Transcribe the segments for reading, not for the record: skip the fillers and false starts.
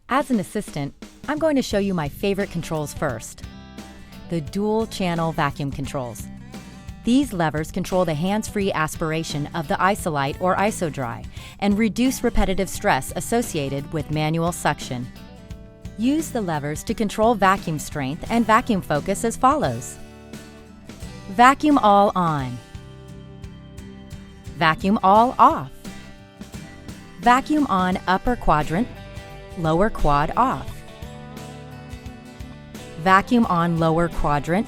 As an assistant, I'm going to show you my favorite controls first. The dual channel vacuum controls. These levers control the hands-free aspiration of the Isolite or IsoDry and reduce repetitive stress associated with manual suction. Use the levers to control vacuum strength and vacuum focus as follows. Vacuum all on. Vacuum all off. Vacuum on upper quadrant, lower quad off. Vacuum on lower quadrant,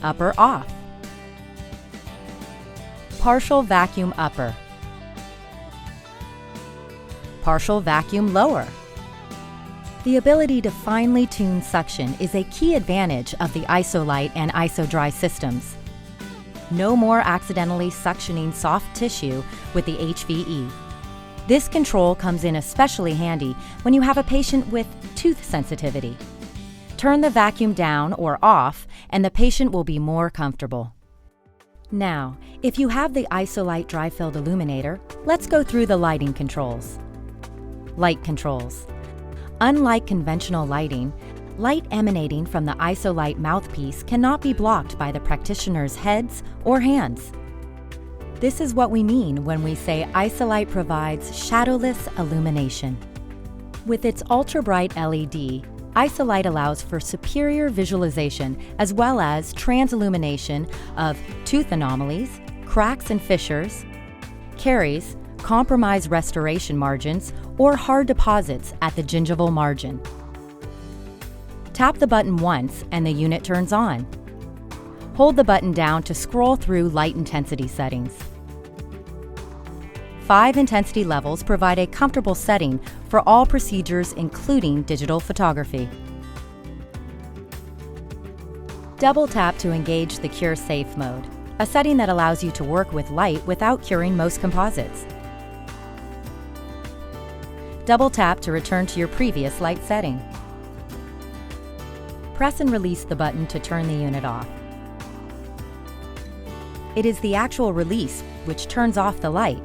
upper off. Partial vacuum upper. Partial vacuum lower. The ability to finely tune suction is a key advantage of the Isolite and IsoDry systems. No more accidentally suctioning soft tissue with the HVE. This control comes in especially handy when you have a patient with tooth sensitivity. Turn the vacuum down or off and the patient will be more comfortable. Now, if you have the Isolite dry-filled illuminator, let's go through the lighting controls. Light controls. Unlike conventional lighting, light emanating from the Isolite mouthpiece cannot be blocked by the practitioner's heads or hands. This is what we mean when we say Isolite provides shadowless illumination. With its ultra-bright LED, Isolite allows for superior visualization as well as transillumination of tooth anomalies, cracks and fissures, caries, compromised restoration margins, or hard deposits at the gingival margin. Tap the button once and the unit turns on. Hold the button down to scroll through light intensity settings. 5 intensity levels provide a comfortable setting for all procedures including digital photography. Double tap to engage the Cure Safe mode, a setting that allows you to work with light without curing most composites. Double tap to return to your previous light setting. Press and release the button to turn the unit off. It is the actual release which turns off the light.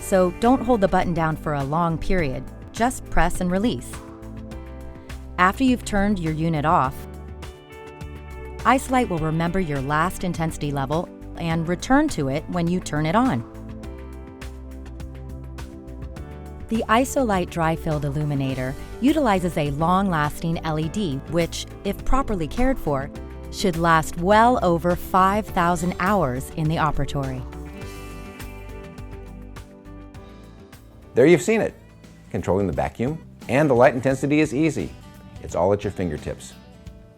So don't hold the button down for a long period, just press and release. After you've turned your unit off, Isolite will remember your last intensity level and return to it when you turn it on. The Isolite dry-filled illuminator utilizes a long-lasting LED which, if properly cared for, should last well over 5,000 hours in the operatory. There you've seen it. Controlling the vacuum and the light intensity is easy. It's all at your fingertips.